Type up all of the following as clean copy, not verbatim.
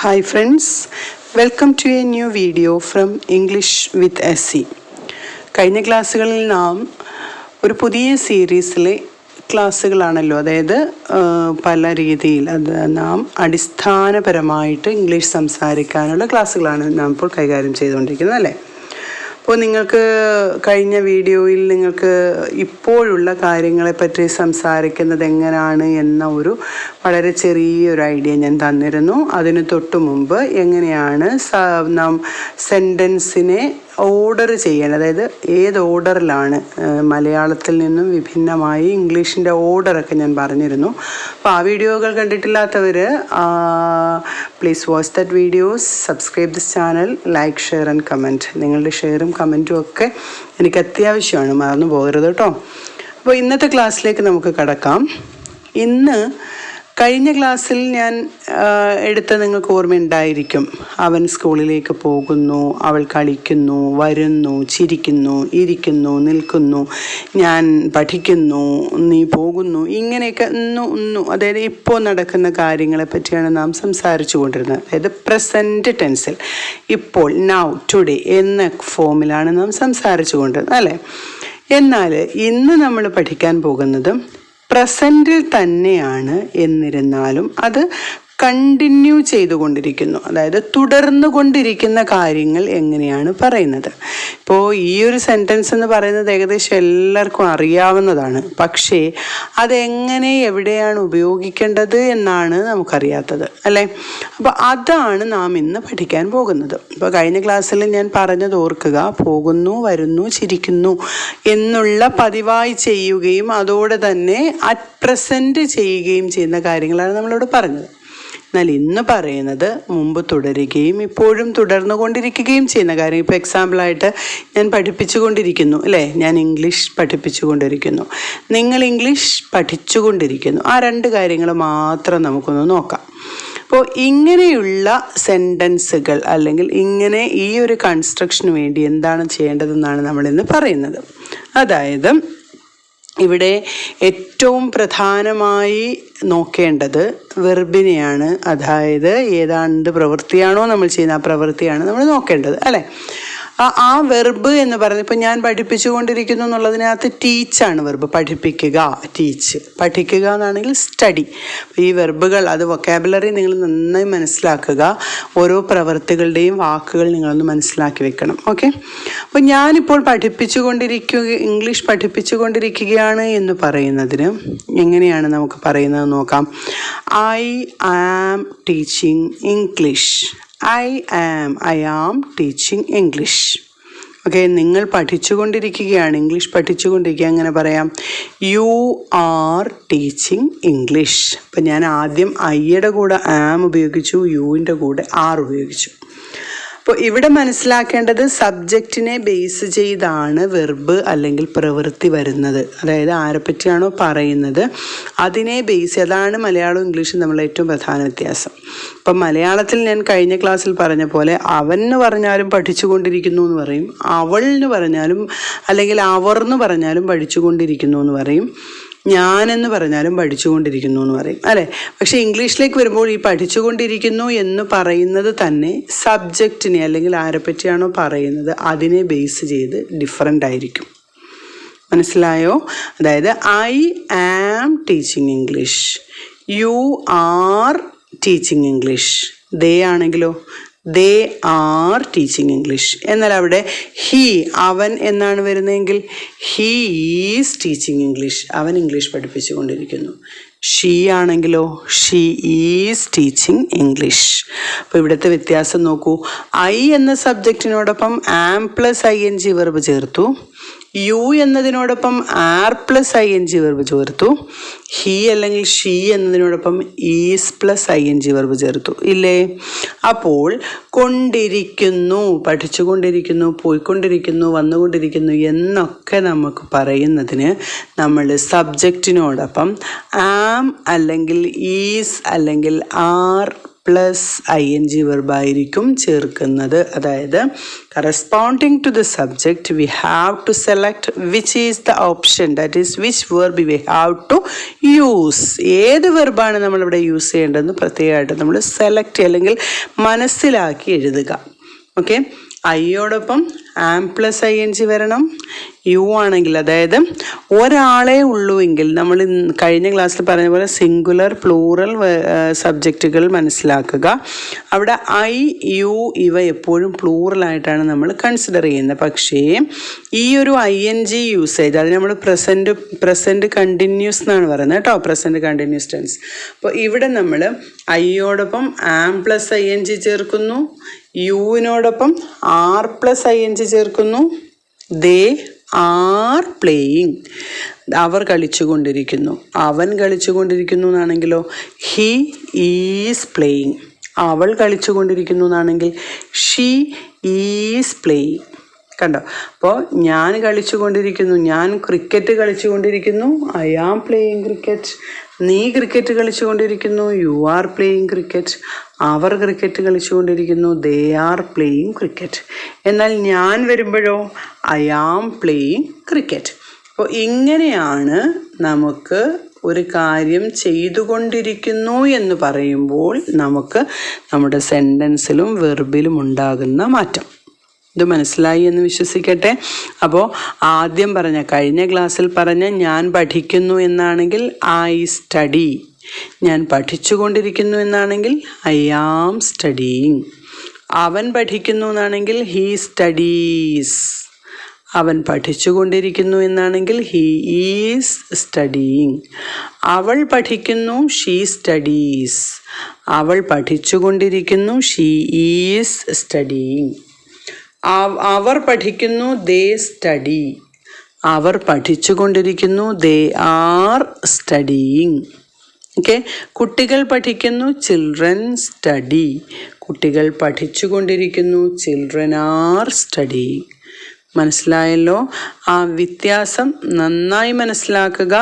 Hi friends, welcome to a new video from English with Asee. കഴിഞ്ഞ ക്ലാസ്സുകളിൽ നാം ഒരു പുതിയ സീരീസിലെ ക്ലാസ്സുകളാണല്ലോ, അതായത് പല രീതിയിൽ നാം അടിസ്ഥാനപരമായിട്ട് ഇംഗ്ലീഷ് സംസാരിക്കാനുള്ള ക്ലാസ്സുകളാണ് നാം ഇപ്പോൾ കൈകാര്യം ചെയ്തുകൊണ്ടിരിക്കുന്നത് അല്ലേ. അപ്പോൾ നിങ്ങൾക്ക് കഴിഞ്ഞ വീഡിയോയിൽ നിങ്ങൾക്ക് ഇപ്പോഴുള്ള കാര്യങ്ങളെപ്പറ്റി സംസാരിക്കുന്നത് എങ്ങനെയാണ് എന്ന ഒരു വളരെ ചെറിയൊരു ഐഡിയ ഞാൻ തന്നിരുന്നു. അതിന് തൊട്ട് മുമ്പ് എങ്ങനെയാണ് നാം സെൻറ്റൻസിനെ ഓർഡർ ചെയ്യേണ്ടത്, അതായത് ഏത് ഓർഡറിലാണ് മലയാളത്തിൽ നിന്നും വിഭിന്നമായി ഇംഗ്ലീഷിൻ്റെ ഓർഡറൊക്കെ ഞാൻ പറഞ്ഞിരുന്നു. അപ്പോൾ ആ വീഡിയോകൾ കണ്ടിട്ടില്ലാത്തവർ please watch that videos, subscribe this channel, like, share and comment. നിങ്ങളുടെ ഷെയറും കമൻറ്റും ഒക്കെ എനിക്ക് അത്യാവശ്യമാണ്, മറന്നു പോകരുത് കേട്ടോ. അപ്പോൾ ഇന്നത്തെ ക്ലാസ്സിലേക്ക് നമുക്ക് കടക്കാം. കഴിഞ്ഞ ക്ലാസ്സിൽ ഞാൻ എടുത്ത നിങ്ങൾക്ക് ഓർമ്മയുണ്ടായിരിക്കും. അവൻ സ്കൂളിലേക്ക് പോകുന്നു, അവൾ കളിക്കുന്നു, വരുന്നു, ചിരിക്കുന്നു, ഇരിക്കുന്നു, നിൽക്കുന്നു, ഞാൻ പഠിക്കുന്നു, നീ പോകുന്നു, ഇങ്ങനെയൊക്കെ അതായത് ഇപ്പോൾ നടക്കുന്ന കാര്യങ്ങളെ പറ്റിയാണ് നാം സംസാരിച്ചു കൊണ്ടിരുന്നത്. അതായത് പ്രസൻറ്റ് ടെൻസിൽ, ഇപ്പോൾ, നൗ, ടുഡേ എന്ന ഫോമിലാണ് നാം സംസാരിച്ചു കൊണ്ടിരുന്നത് അല്ലേ. എന്നാൽ ഇന്ന് നമ്മൾ പഠിക്കാൻ പോകുന്നത് പ്രസൻറ്റിൽ തന്നെയാണ്, എന്നിരുന്നാലും അത് കണ്ടിന്യൂ ചെയ്തുകൊണ്ടിരിക്കുന്നു, അതായത് തുടർന്നു കൊണ്ടിരിക്കുന്ന കാര്യങ്ങൾ എങ്ങനെയാണ് പറയുന്നത്. ഇപ്പോൾ ഈ ഒരു സെൻറ്റൻസ് എന്ന് പറയുന്നത് ഏകദേശം എല്ലാവർക്കും അറിയാവുന്നതാണ്, പക്ഷേ അതെങ്ങനെ എവിടെയാണ് ഉപയോഗിക്കേണ്ടത് എന്നാണ് നമുക്കറിയാത്തത് അല്ലേ. അപ്പോൾ അതാണ് നാം ഇന്ന് പഠിക്കാൻ പോകുന്നത്. ഇപ്പോൾ കഴിഞ്ഞ ക്ലാസ്സിൽ ഞാൻ പറഞ്ഞത് ഓർക്കുക, പോകുന്നു, വരുന്നു, ചിരിക്കുന്നു എന്നുള്ള പതിവായി ചെയ്യുകയും അതോടെ തന്നെ അറ്റ് പ്രസൻറ്റ് ചെയ്യുകയും ചെയ്യുന്ന കാര്യങ്ങളാണ് നമ്മളിവിടെ പറഞ്ഞത്. എന്നാൽ ഇന്ന് പറയുന്നത് മുമ്പ് തുടരുകയും ഇപ്പോഴും തുടർന്നു കൊണ്ടിരിക്കുകയും ചെയ്യുന്ന കാര്യം. ഇപ്പോൾ എക്സാമ്പിളായിട്ട് ഞാൻ പഠിപ്പിച്ചുകൊണ്ടിരിക്കുന്നു അല്ലേ, ഞാൻ ഇംഗ്ലീഷ് പഠിപ്പിച്ചുകൊണ്ടിരിക്കുന്നു, നിങ്ങൾ ഇംഗ്ലീഷ് പഠിച്ചുകൊണ്ടിരിക്കുന്നു. ആ രണ്ട് കാര്യങ്ങൾ മാത്രം നമുക്കൊന്ന് നോക്കാം. അപ്പോൾ ഇങ്ങനെയുള്ള സെൻറ്റൻസുകൾ അല്ലെങ്കിൽ ഇങ്ങനെ ഈ ഒരു കൺസ്ട്രക്ഷന് വേണ്ടി എന്താണ് ചെയ്യേണ്ടതെന്നാണ് നമ്മളിന്ന് പറയുന്നത്. അതായത് ഇവിടെ ഏറ്റവും പ്രധാനമായി നോക്കേണ്ടത് വെർബിനെയാണ്. അതായത് ഏതാണ്ട് പ്രവൃത്തിയാണോ നമ്മൾ ചെയ്യുന്നത്, ആ പ്രവൃത്തിയാണ് നമ്മൾ നോക്കേണ്ടത് അല്ലേ. ആ വെർബ് എന്ന് പറയുന്നത് ഇപ്പോൾ ഞാൻ പഠിപ്പിച്ചുകൊണ്ടിരിക്കുന്നു എന്നുള്ളതിനകത്ത് ടീച്ചാണ് വെർബ്. പഠിപ്പിക്കുക, ടീച്ച്. പഠിക്കുക എന്നാണെങ്കിൽ സ്റ്റഡി. ഈ വെർബുകൾ, അത് വൊക്കാബുലറി നിങ്ങൾ നന്നായി മനസ്സിലാക്കുക. ഓരോ പ്രവൃത്തികളുടെയും വാക്കുകൾ നിങ്ങളൊന്ന് മനസ്സിലാക്കി വെക്കണം. ഓക്കെ. അപ്പോൾ ഞാനിപ്പോൾ ഇംഗ്ലീഷ് പഠിപ്പിച്ചുകൊണ്ടിരിക്കുകയാണ് എന്ന് പറയുന്നതിന് എങ്ങനെയാണ് നമുക്ക് പറയുന്നത് നോക്കാം. I am teaching English. I am teaching English. Okay, നിങ്ങൾ പഠിച്ചുകൊണ്ടിരിക്കുകയാണ്, ഇംഗ്ലീഷ് പഠിച്ചുകൊണ്ടിരിക്കുക. അങ്ങനെ പറയാം, യു ആർ ടീച്ചിങ് ഇംഗ്ലീഷ്. അപ്പം ഞാൻ ആദ്യം ഐയുടെ കൂടെ ആം ഉപയോഗിച്ചു, യുവിൻ്റെ കൂടെ ആർ ഉപയോഗിച്ചു. അപ്പോൾ ഇവിടെ മനസ്സിലാക്കേണ്ടത് സബ്ജക്റ്റിനെ ബേസ് ചെയ്താണ് വെർബ് അല്ലെങ്കിൽ പ്രവൃത്തി വരുന്നത്. അതായത് ആരെപ്പറ്റിയാണോ പറയുന്നത് അതിനെ ബേസ്, അതാണ് മലയാളവും ഇംഗ്ലീഷും തമ്മിലുള്ള ഏറ്റവും പ്രധാന വ്യത്യാസം. ഇപ്പം മലയാളത്തിൽ ഞാൻ കഴിഞ്ഞ ക്ലാസ്സിൽ പറഞ്ഞ പോലെ അവൻ എന്ന് പറഞ്ഞാലും പഠിച്ചുകൊണ്ടിരിക്കുന്നു എന്ന് പറയും, അവൾ എന്ന് പറഞ്ഞാലും അല്ലെങ്കിൽ അവർ എന്ന് പറഞ്ഞാലും പഠിച്ചുകൊണ്ടിരിക്കുന്നു എന്ന് പറയും, ഞാനെന്ന് പറഞ്ഞാലും പഠിച്ചുകൊണ്ടിരിക്കുന്നു എന്ന് പറയും അല്ലേ. പക്ഷേ ഇംഗ്ലീഷിലേക്ക് വരുമ്പോൾ ഈ പഠിച്ചുകൊണ്ടിരിക്കുന്നു എന്ന് പറയുന്നത് തന്നെ സബ്ജക്റ്റിനെ അല്ലെങ്കിൽ ആരെപ്പറ്റിയാണോ പറയുന്നത് അതിനെ ബേസ് ചെയ്ത് ഡിഫറൻ്റ് ആയിരിക്കും. മനസ്സിലായോ? അതായത് I am teaching English, you are teaching English. They ആണെങ്കിലോ, ദേ ആർ ടീച്ചിങ് ഇംഗ്ലീഷ്. എന്നാൽ അവിടെ ഹീ, അവൻ എന്നാണ് വരുന്നതെങ്കിൽ ഹീ ഈസ് ടീച്ചിങ് ഇംഗ്ലീഷ്. അവൻ ഇംഗ്ലീഷ് പഠിപ്പിച്ചുകൊണ്ടിരിക്കുന്നു. ഷീ ആണെങ്കിലോ, ഷീ ഈസ് ടീച്ചിങ് ഇംഗ്ലീഷ്. അപ്പോൾ ഇവിടുത്തെ വ്യത്യാസം നോക്കൂ. ഐ എന്ന സബ്ജക്റ്റിനോടൊപ്പം am plus I N G verb ചേർത്തു, യു എന്നതിനോടൊപ്പം are plus I N G verb ചേർത്തു, ഹീ അല്ലെങ്കിൽ ഷീ എന്നതിനോടൊപ്പം is plus I N G verb ചേർത്തു ഇല്ലേ. അപ്പോൾ കൊണ്ടിരിക്കുന്നു, പഠിച്ചുകൊണ്ടിരിക്കുന്നു, പോയിക്കൊണ്ടിരിക്കുന്നു, വന്നുകൊണ്ടിരിക്കുന്നു എന്നൊക്കെ നമുക്ക് പറയുന്നതിന് നമ്മൾ സബ്ജക്റ്റിനോടൊപ്പം ആം അല്ലെങ്കിൽ ഈസ് അല്ലെങ്കിൽ ആർ പ്ലസ് ING വെർബായിരിക്കും ചേർക്കുന്നത്. അതായത് corresponding to the subject we have to select which is the option, that is which verb we have to use. ഏത് വെർബാണ് നമ്മളിവിടെ യൂസ് ചെയ്യേണ്ടതെന്ന് പ്രത്യേകമായിട്ട് നമ്മൾ സെലക്ട് അല്ലെങ്കിൽ മനസ്സിലാക്കി എഴുതുക. ഓക്കെ, ഐയോടൊപ്പം + ING വരണം. യു ആണെങ്കിൽ, അതായത് ഒരാളെ ഉള്ളുവെങ്കിൽ, നമ്മൾ കഴിഞ്ഞ ക്ലാസ്സിൽ പറഞ്ഞ പോലെ സിംഗുലർ പ്ലൂറൽ സബ്ജക്റ്റുകൾ മനസ്സിലാക്കുക. അവിടെ ഐ, യു ഇവ എപ്പോഴും പ്ലൂറലായിട്ടാണ് നമ്മൾ കൺസിഡർ ചെയ്യുന്നത്. പക്ഷേ ഈ ഒരു ING യൂസേജ്, അത് നമ്മൾ പ്രസൻറ്റ് കണ്ടിന്യൂസ് എന്നാണ് പറയുന്നത് കേട്ടോ, പ്രസൻറ്റ് കണ്ടിന്യൂസ് ടെൻസ്. അപ്പോൾ ഇവിടെ നമ്മൾ ഐയോടൊപ്പം + ING ചേർക്കുന്നു, യുവിനോടൊപ്പം + ING ചേർക്കുന്നു. ദേ ആർ പ്ലേയിങ്, അവർ കളിച്ചുകൊണ്ടിരിക്കുന്നു. അവൻ കളിച്ചുകൊണ്ടിരിക്കുന്നു എന്നാണെങ്കിലോ ഹി ഈസ് പ്ലേയിങ്. അവൾ കളിച്ചുകൊണ്ടിരിക്കുന്നു എന്നാണെങ്കിൽ ഷീ ഈസ് പ്ലേയിങ്. കണ്ടോ? അപ്പോൾ ഞാൻ കളിച്ചുകൊണ്ടിരിക്കുന്നു, ഞാൻ ക്രിക്കറ്റ് കളിച്ചുകൊണ്ടിരിക്കുന്നു, ഐ ആം പ്ലേയിങ് ക്രിക്കറ്റ്. നീ ക്രിക്കറ്റ് കളിച്ചുകൊണ്ടിരിക്കുന്നു, യു ആർ പ്ലേയിങ് ക്രിക്കറ്റ്. അവർ ക്രിക്കറ്റ് കളിച്ചുകൊണ്ടിരിക്കുന്നു, ദേ ആർ പ്ലേയിങ് ക്രിക്കറ്റ്. എന്നാൽ ഞാൻ വരുമ്പോഴോ ഐ ആം പ്ലേയിങ് ക്രിക്കറ്റ്. അപ്പോൾ ഇങ്ങനെയാണ് നമുക്ക് ഒരു കാര്യം ചെയ്തുകൊണ്ടിരിക്കുന്നു എന്ന് പറയുമ്പോൾ നമുക്ക് നമ്മുടെ സെൻറ്റൻസിലും വെർബിലും ഉണ്ടാകുന്ന മാറ്റം. ഇത് മനസ്സിലായി എന്ന് വിശ്വസിക്കട്ടെ. അപ്പോൾ ആദ്യം പറഞ്ഞ, കഴിഞ്ഞ ക്ലാസ്സിൽ പറഞ്ഞ ഞാൻ പഠിക്കുന്നു എന്നാണെങ്കിൽ ഐ സ്റ്റഡി. ഞാൻ പഠിച്ചുകൊണ്ടിരിക്കുന്നു എന്നാണെങ്കിൽ ഐ ആം സ്റ്റഡിയിങ്. അവൻ പഠിക്കുന്നു എന്നാണെങ്കിൽ ഹീ സ്റ്റഡീസ്. അവൻ പഠിച്ചുകൊണ്ടിരിക്കുന്നു എന്നാണെങ്കിൽ ഹീ ഈസ് സ്റ്റഡിയിങ്. അവൾ പഠിക്കുന്നു, ഷീ സ്റ്റഡീസ്. അവൾ പഠിച്ചുകൊണ്ടിരിക്കുന്നു, ഷീ ഈസ് സ്റ്റഡിയിങ്. അവർ പഠിക്കുന്നു, ദേ സ്റ്റഡി. അവർ പഠിച്ചുകൊണ്ടിരിക്കുന്നു, ദേ ആർ സ്റ്റഡിയിങ്. ഓക്കെ, കുട്ടികൾ പഠിക്കുന്നു, ചിൽഡ്രൻ സ്റ്റഡി. കുട്ടികൾ പഠിച്ചുകൊണ്ടിരിക്കുന്നു, ചിൽഡ്രൻ ആർ സ്റ്റഡിയിങ്. മനസ്സിലായല്ലോ? ആ വ്യത്യാസം നന്നായി മനസ്സിലാക്കുക.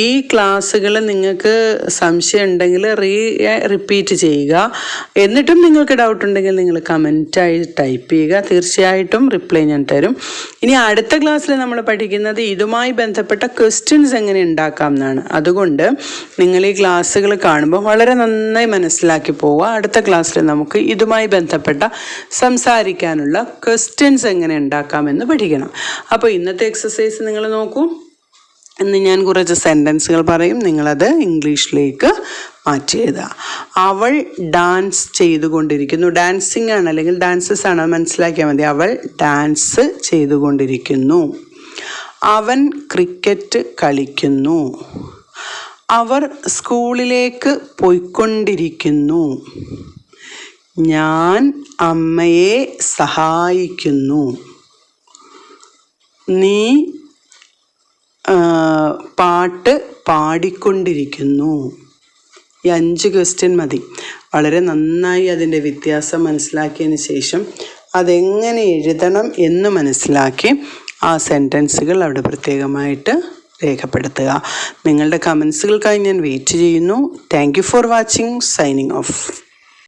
ഈ ക്ലാസ്സുകൾ നിങ്ങൾക്ക് സംശയം ഉണ്ടെങ്കിൽ റിപ്പീറ്റ് ചെയ്യുക. എന്നിട്ടും നിങ്ങൾക്ക് ഡൗട്ട് ഉണ്ടെങ്കിൽ നിങ്ങൾ കമൻറ്റായി ടൈപ്പ് ചെയ്യുക. തീർച്ചയായിട്ടും റിപ്ലൈ ഞാൻ തരും. ഇനി അടുത്ത ക്ലാസ്സിൽ നമ്മൾ പഠിക്കുന്നത് ഇതുമായി ബന്ധപ്പെട്ട ക്വസ്റ്റ്യൻസ് എങ്ങനെ ഉണ്ടാക്കാം എന്നാണ്. അതുകൊണ്ട് നിങ്ങൾ ഈ ക്ലാസ്സുകൾ കാണുമ്പോൾ വളരെ നന്നായി മനസ്സിലാക്കി പോവുക. അടുത്ത ക്ലാസ്സിൽ നമുക്ക് ഇതുമായി ബന്ധപ്പെട്ട സംസാരിക്കാനുള്ള ക്വസ്റ്റ്യൻസ് എങ്ങനെ ഉണ്ടാക്കാമെന്ന് പഠിക്കണം. അപ്പോൾ ഇന്നത്തെ എക്സസൈസ് നിങ്ങൾ നോക്കൂ. ഇന്ന് ഞാൻ കുറച്ച് സെൻറ്റൻസുകൾ പറയും, നിങ്ങളത് ഇംഗ്ലീഷിലേക്ക് മാറ്റി എഴുതുക. അവൾ ഡാൻസ് ചെയ്തുകൊണ്ടിരിക്കുന്നു. ഡാൻസിങ് ആണ് അല്ലെങ്കിൽ ഡാൻസസ് ആണ്, മനസ്സിലാക്കിയാൽ മതി. അവൾ ഡാൻസ് ചെയ്തുകൊണ്ടിരിക്കുന്നു. അവൻ ക്രിക്കറ്റ് കളിക്കുന്നു. അവർ സ്കൂളിലേക്ക് പോയിക്കൊണ്ടിരിക്കുന്നു. ഞാൻ അമ്മയെ സഹായിക്കുന്നു. നീ പാട്ട് പാടിക്കൊണ്ടിരിക്കുന്നു. ഈ 5 ക്വസ്റ്റ്യൻ മതി. വളരെ നന്നായി അതിൻ്റെ വ്യത്യാസം മനസ്സിലാക്കിയതിന് ശേഷം അതെങ്ങനെ എഴുതണം എന്ന് മനസ്സിലാക്കി ആ സെൻറ്റൻസുകൾ അവിടെ പ്രത്യേകമായിട്ട് രേഖപ്പെടുത്തുക. നിങ്ങളുടെ കമൻസുകൾക്കായി ഞാൻ വെയിറ്റ് ചെയ്യുന്നു. Thank you for watching. Signing off.